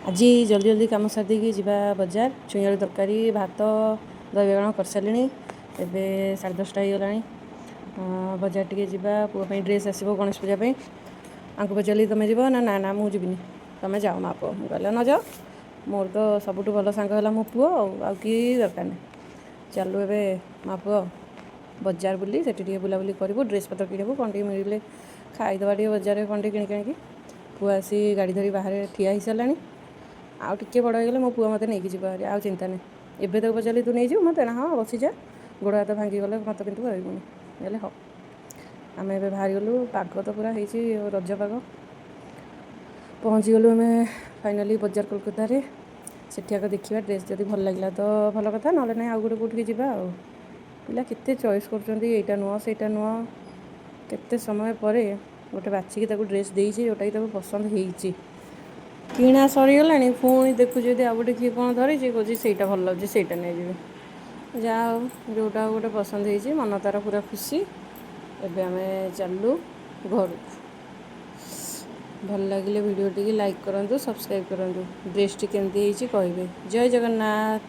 आज जल्दी जल्दी कम सारी जावा बजार छुई आलू तरकारी भात दही बागण कर सारे एवं 10:30 हो बजार टे जा पुआप ड्रेस आसो गणेश पूजा आंक पचारि तुम जीव ना ना ना मुझे तुम जाओ मा पु गले न जाओ मोर तो सबुठ भल सांग है मो पु कि दरकार नहीं चलू ए मा पु बजार बुली से बुलाबुली करूँ ड्रेस पतर किणु कौन टे मिले खाईदे टे बजार कौन टे कि पुआ आसी गाड़ी धरी बाहर ठिया हो सारा आउ टे बड़ हो मो पुआ मत नहीं जी आ चिंता नहीं एवं तो पचारि तू नहीं मत ना हाँ बसी जा गोड़ हाथ भांगी गले मत कि कहबुनि हेल्ले हाँ आम ए बाहरी गलु पाग तो पूरा हो रज पाग पहुँची गलु आम फाइनाली बजार कोलकाता सेठी आगे देखा ड्रेस जब भल लगे तो भल कथा ना ना आउ गोटे कौटिक जा पिला केते चॉइस कर नुह से नुह केते समय पर गोटे बाछिकी ड्रेस देती जोटा कि पसंद होती किणा सरीगला पुणी देखु जब आउ गोटे किए कौन धरी कहे से भल लगे से नहीं जहाँ जोटा गोटे पसंद होती मन तार पूरा खुशी एबे आम चलू घर भल लगे वीडियो टी लाइक करूँ सब्सक्राइब करूँ ड्रेस टी केमती कहे जय जगन्नाथ।